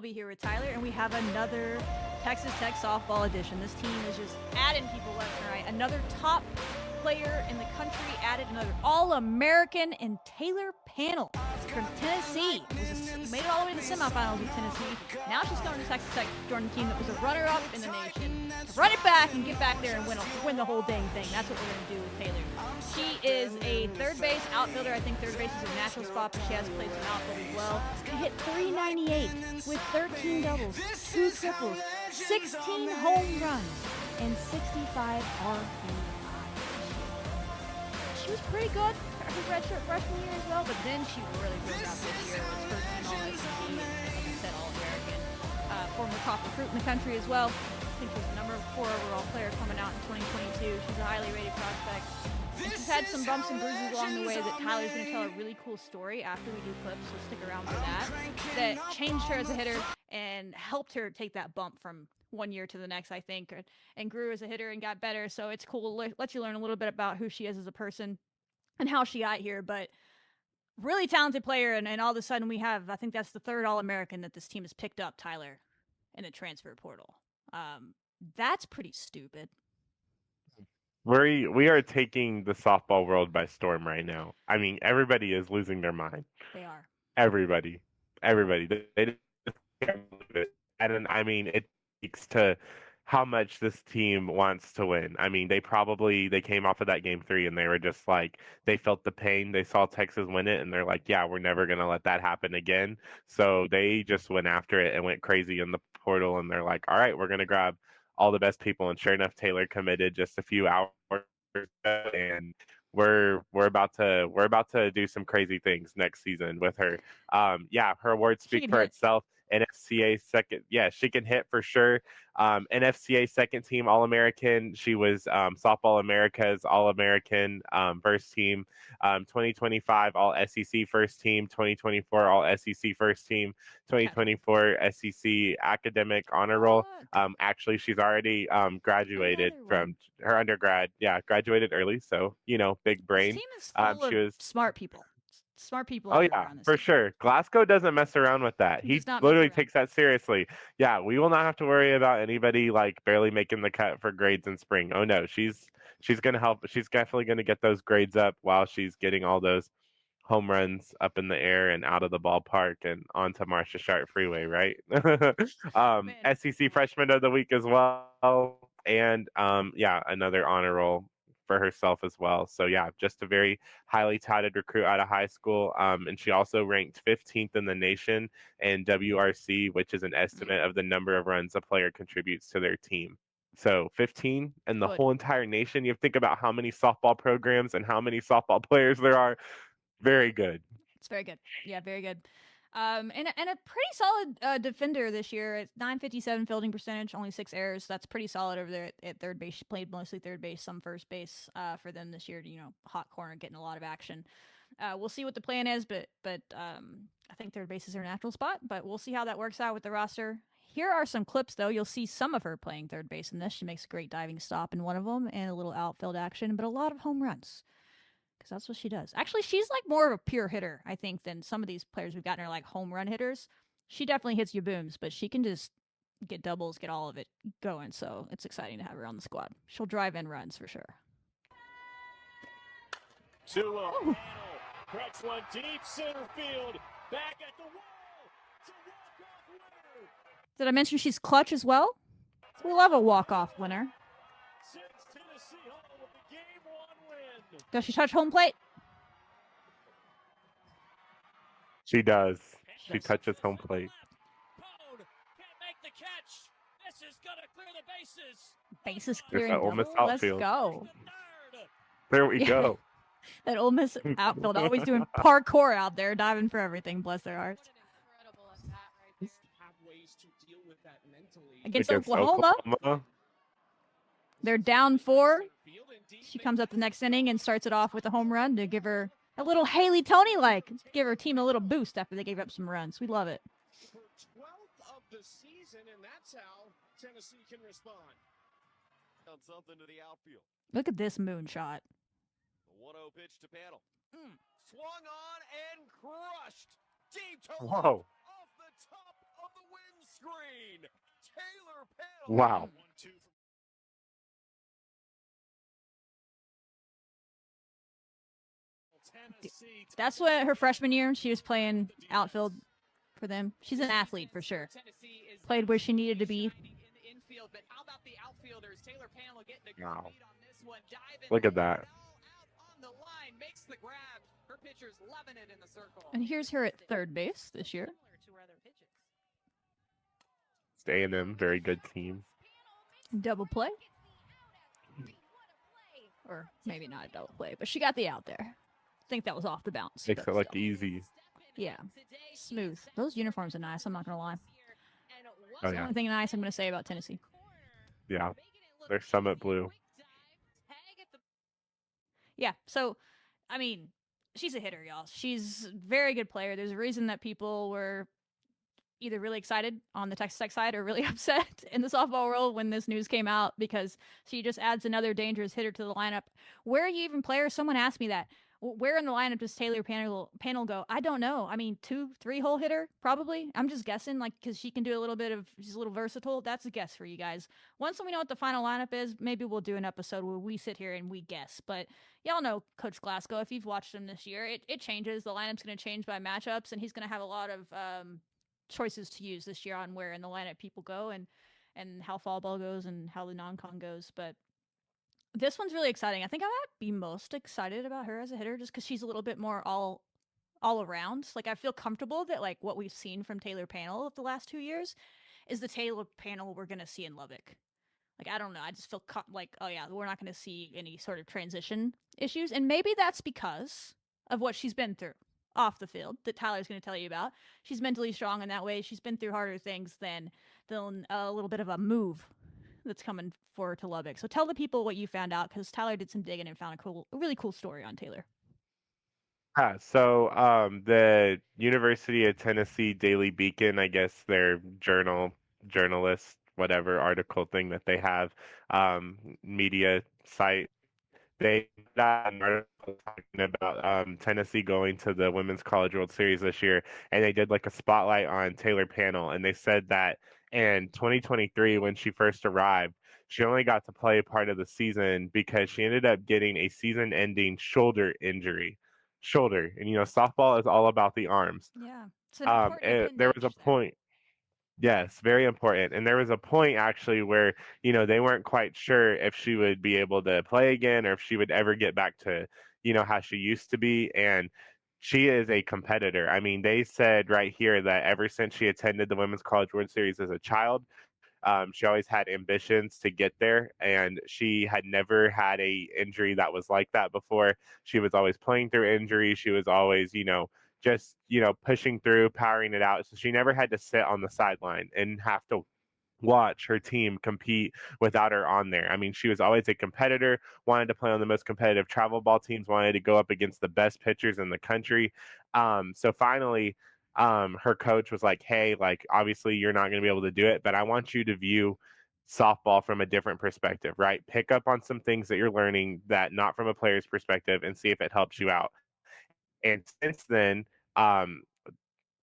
Be here with Tyler, and we have another Texas Tech softball edition. This team is just adding people left and right. Another top player in the country added, another All-American in Taylor Pannell from Tennessee. He made it all the way to the semifinals with Tennessee. Now she's going to Texas Tech, joining a team that was a runner-up in the nation. Run it back and get back there and win the whole dang thing. That's what we're going to do with Taylor. She is a third base outfielder. I think third base is her natural spot, but she has played some outfield as well. She hit .398 with 13 doubles, 2 triples, 16 home runs, and 65 RBI. She was pretty good her redshirt freshman year as well, but then she really broke out this year. It was first team All-SEC, and like I said, All-American. Former top recruit in the country as well. I think she was the number 4 overall player coming out in 2022. She's a highly rated prospect. And she's had some bumps and bruises along the way that Tyler's going to tell a really cool story after we do clips, so stick around for that changed her as a hitter and helped her take that bump from one year to the next, I think, and grew as a hitter and got better. So it's cool. Let you learn a little bit about who she is as a person and how she got here. But really talented player, and all of a sudden we have, I think that's the 3rd All-American that this team has picked up, Tyler, in the transfer portal. That's pretty stupid. We are taking the softball world by storm right now. I mean, everybody is losing their mind. They are. Everybody. They just can't believe it. And I mean, it speaks to how much this team wants to win. I mean, they came off of that game 3 and they were just like, they felt the pain. They saw Texas win it and they're like, yeah, we're never going to let that happen again. So they just went after it and went crazy in the portal, and they're like, all right, we're going to grab all the best people. And sure enough, Taylor committed just a few hours ago, and we're about to do some crazy things next season with her. Her awards speak for itself. NFCA second, she can hit for sure. NFCA second team All-American. She was Softball America's All-American first team. 2025 All-SEC first team. 2024 All-SEC first team. 2024 SEC Academic Honor Roll. Actually, she's already graduated from her undergrad. Yeah, graduated early, so big brain. This team is full of smart people. Smart people. Oh yeah, for sure. Glasgow doesn't mess around with that. He literally takes that seriously. Yeah, we will not have to worry about anybody like barely making the cut for grades in spring. Oh no, she's gonna help. She's definitely gonna get those grades up while she's getting all those home runs up in the air and out of the ballpark and onto Marcia Sharp Freeway, right? SEC Freshman of the Week as well, and another honor roll for herself as well. So yeah, just a very highly touted recruit out of high school. And she also ranked 15th in the nation in WRC, which is an estimate of the number of runs a player contributes to their team. So 15 in the whole entire nation. You have to think about how many softball programs and how many softball players there are. Very good. It's very good. Yeah, very good. And a pretty solid defender this year. It's .957 fielding percentage, only 6 errors. That's pretty solid over there at third base. She played mostly third base, some first base for them this year. Hot corner, getting a lot of action. We'll see what the plan is, but I think third base is her natural spot. But we'll see how that works out with the roster. Here are some clips, though. You'll see some of her playing third base in this. She makes a great diving stop in one of them and a little outfield action, but a lot of home runs. Because that's what she does. Actually, she's like more of a pure hitter, I think, than some of these players we've gotten her like home run hitters. She definitely hits you booms, but she can just get doubles, get all of it going. So it's exciting to have her on the squad. She'll drive in runs for sure. 2-0. Cracks one deep center field. Back at the wall. It's a walk-off winner. Did I mention she's clutch as well? We love a walk-off winner. Does she touch home plate? She does. She touches home plate. Can't make the catch. This is gonna clear the bases. Bases clearing double. Let's go. There we go. That Ole Miss outfield always doing parkour out there, diving for everything. Bless their hearts. Against Oklahoma. They're down 4. She comes up the next inning and starts it off with a home run to give her a little Haley Tony-like. Give her team a little boost after they gave up some runs. We love it. For 12th of the season, and that's how Tennessee can respond. On something to the outfield. Look at this moonshot. The 1-0 pitch to Pannell. Swung on and crushed. Deep to Whoa. off the top of the wind screen. Taylor Pannell. Wow. 1-2 from Tennessee. That's what her freshman year, she was playing outfield for them. She's an athlete for sure. Played where she needed to be. Wow. Look at that. And here's her at third base this year. It's A&M, very good team. Double play. Or maybe not a double play, but she got the out there. I think that was off the bounce. Makes but it look still. easy. Yeah. Smooth. Those uniforms are nice, I'm not going to lie. Oh, That's the yeah. only thing nice I'm going to say about Tennessee. Yeah. They're Summit Blue. Yeah, so, I mean, she's a hitter, y'all. She's a very good player. There's a reason that people were either really excited on the Texas Tech side or really upset in the softball world when this news came out because she just adds another dangerous hitter to the lineup. Where are you even player? Someone asked me that. Where in the lineup does Taylor Pannell go? I don't know. I mean, 2-3 hole hitter probably. I'm just guessing, like, because she can do a little bit of. She's a little versatile. That's a guess for you guys. Once we know what the final lineup is, maybe we'll do an episode where we sit here and we guess. But y'all know Coach Glasgow. If you've watched him this year, it changes. The lineup's going to change by matchups, and he's going to have a lot of choices to use this year on where in the lineup people go and how fall ball goes and how the non-con goes. But this one's really exciting. I think I might be most excited about her as a hitter just because she's a little bit more all around. Like, I feel comfortable that, like, what we've seen from Taylor Pannell of the last 2 years is the Taylor Pannell we're going to see in Lubbock. Like, I don't know. I just feel like, oh yeah, we're not going to see any sort of transition issues. And maybe that's because of what she's been through off the field that Tyler's going to tell you about. She's mentally strong in that way. She's been through harder things than a little bit of a move that's coming for her to Lubbock. So tell the people what you found out, because Tyler did some digging and found a really cool story on Taylor. So the University of Tennessee Daily Beacon, I guess their journalist, whatever article thing that they have, media site, they put out an article talking about Tennessee going to the Women's College World Series this year, and they did like a spotlight on Taylor Pannell, and they said that in 2023, when she first arrived, she only got to play part of the season because she ended up getting a season-ending shoulder injury. Shoulder, and softball is all about the arms. Yeah, it's an important There was a appendage there. point. Yes, very important. And there was a point actually where, they weren't quite sure if she would be able to play again or if she would ever get back to, how she used to be. And she is a competitor. I mean, they said right here that ever since she attended the Women's College World Series as a child, she always had ambitions to get there, and she had never had a injury that was like that before. She was always playing through injury. She was always, just pushing through, powering it out. So she never had to sit on the sideline and have to watch her team compete without her on there. I mean, she was always a competitor, wanted to play on the most competitive travel ball teams, wanted to go up against the best pitchers in the country. So finally, her coach was like, hey, like, obviously you're not going to be able to do it, but I want you to view softball from a different perspective, right? Pick up on some things that you're learning that not from a player's perspective and see if it helps you out. And since then, um,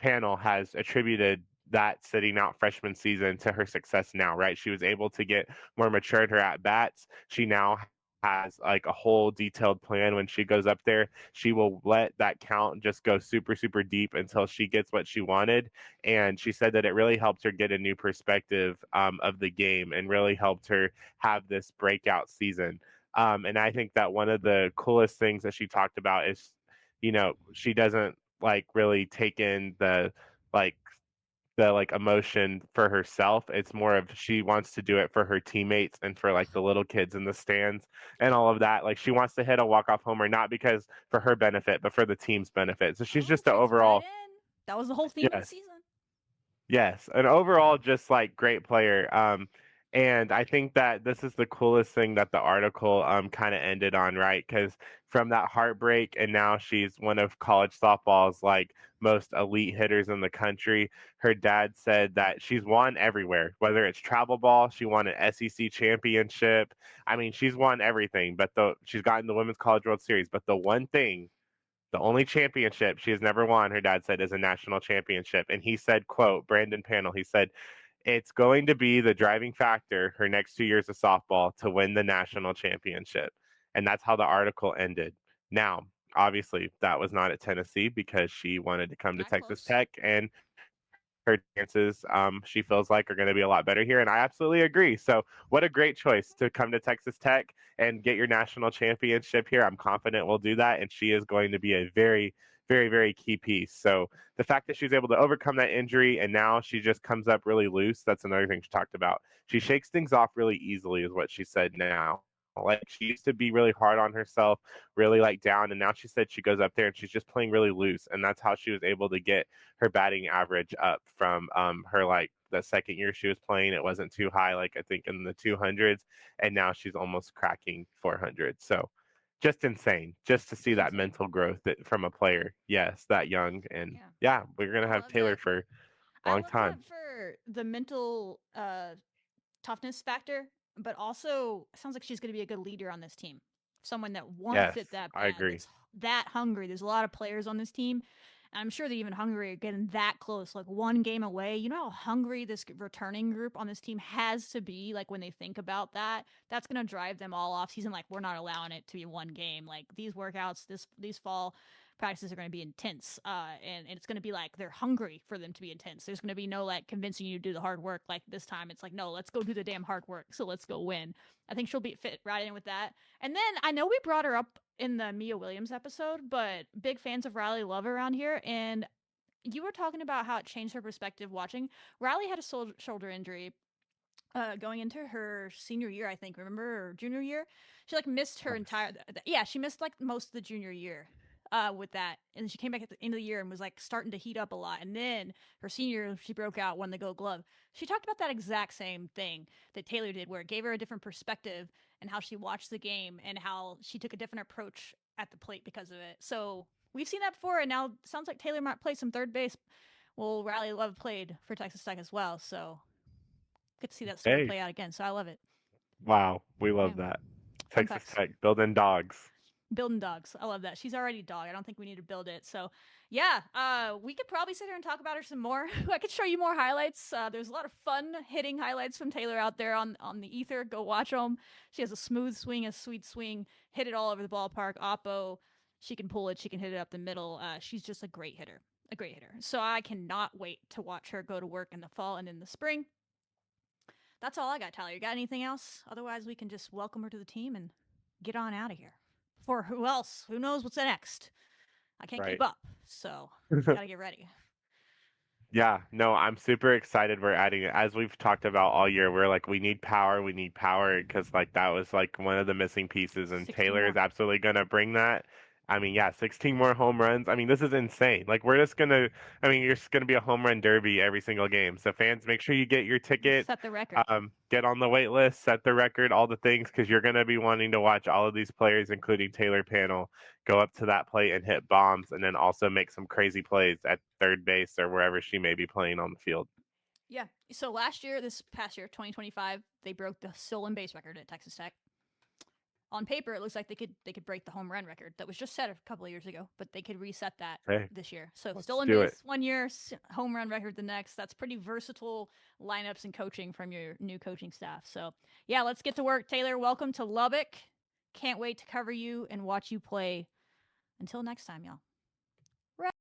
Pannell has attributed that sitting out freshman season to her success now, right? She was able to get more mature at her at bats. She now has like a whole detailed plan when she goes up there. She will let that count just go super, super deep until she gets what she wanted. And she said that it really helped her get a new perspective of the game and really helped her have this breakout season. And I think that one of the coolest things that she talked about is, she doesn't like really take in like the emotion for herself. It's more of she wants to do it for her teammates and for like the little kids in the stands and all of that. Like she wants to hit a walk-off homer not because for her benefit, but for the team's benefit. So she's just the Fits right overall. in. That was the whole theme of the Yes. season. Yes, an overall just like great player. And I think that this is the coolest thing that the article kind of ended on, right? Because from that heartbreak, and now she's one of college softball's like most elite hitters in the country. Her dad said that she's won everywhere, whether it's travel ball, she won an SEC championship. I mean, she's won everything, but she's gotten the Women's College World Series. But the one thing The only championship she has never won, her dad said, is a national championship. And he said, quote, Brandon Pannell, he said, it's going to be the driving factor her next 2 years of softball to win the national championship. And that's how the article ended. Now, obviously, that was not at Tennessee because she wanted to come to Not Texas close. Tech, and her chances, she feels like, are going to be a lot better here. And I absolutely agree. So, what a great choice to come to Texas Tech and get your national championship here. I'm confident we'll do that. And she is going to be a very, very, very key piece. So, the fact that she's able to overcome that injury and now she just comes up really loose, that's another thing she talked about. She shakes things off really easily, is what she said now. Like, she used to be really hard on herself, really like down, and now she said she goes up there and she's just playing really loose, and that's how she was able to get her batting average up from her, like, the second year she was playing. It wasn't too high, like I think in the 200s, and now she's almost cracking 400. So just insane, just to see It's that insane. mental growth from a player, yes, that young. And Yeah. yeah, we're gonna I have love Taylor that. for a I long love time. that for the mental toughness factor, but also sounds like she's going to be a good leader on this team. Someone that wants Yes, it that I bad, agree. that's that hungry. There's a lot of players on this team. And I'm sure they're even hungry getting that close, like one game away. You know how hungry this returning group on this team has to be, like when they think about that? That's going to drive them all off season. Like, we're not allowing it to be one game. Like, these workouts, these fall practices are going to be intense, and it's going to be like they're hungry for them to be intense. There's going to be no like convincing you to do the hard work. Like this time, it's like, no, let's go do the damn hard work. So let's go win. I think she'll be fit right in with that. And then I know we brought her up in the Mia Williams episode, but big fans of Riley Love around here, and you were talking about how it changed her perspective watching. Riley had a shoulder injury going into her senior year, I think. Remember, or junior year, she like missed her entire. Yeah, she missed like most of the junior year with that, and she came back at the end of the year and was like starting to heat up a lot. And then her senior year, she broke out, won the Gold Glove. She talked about that exact same thing that Taylor did, where it gave her a different perspective and how she watched the game and how she took a different approach at the plate because of it. So we've seen that before, and now it sounds like Taylor might play some third base. Well, Riley Love played for Texas Tech as well, so get to see that story Hey, play out again. So I love it. wow, we Yeah. love that. Fun Texas facts. Tech building dogs. Building dogs. I love that. She's already a dog. I don't think we need to build it. So yeah, we could probably sit here and talk about her some more. I could show you more highlights. There's a lot of fun hitting highlights from Taylor out there on the ether. Go watch them. She has a smooth swing, a sweet swing, hit it all over the ballpark. Oppo, she can pull it. She can hit it up the middle. She's just a great hitter. A great hitter. So I cannot wait to watch her go to work in the fall and in the spring. That's all I got, Tyler. You got anything else? Otherwise, we can just welcome her to the team and get on out of here. For who else? Who knows what's next? I can't keep Right. up, so gotta get ready. Yeah, no, I'm super excited we're adding it. As we've talked about all year, we're like, we need power, because like that was like one of the missing pieces, and 16 Taylor is more. absolutely gonna bring that. I mean, yeah, 16 more home runs. I mean, this is insane. Like, we're just gonna, I mean, you're just gonna be a home run derby every single game. So fans, make sure you get your ticket, Set the record. get on the wait list, set the record, all the things, because you're gonna be wanting to watch all of these players, including Taylor Pannell, go up to that plate and hit bombs, and then also make some crazy plays at third base or wherever she may be playing on the field. Yeah. So last year, this past year, 2025, they broke the stolen base record at Texas Tech. On paper, it looks like they could break the home run record that was just set a couple of years ago, but they could reset that Hey, this year. So let's stolen do it. base one year, home run record the next. That's pretty versatile lineups and coaching from your new coaching staff. So yeah, let's get to work. Taylor, welcome to Lubbock. Can't wait to cover you and watch you play. Until next time, y'all.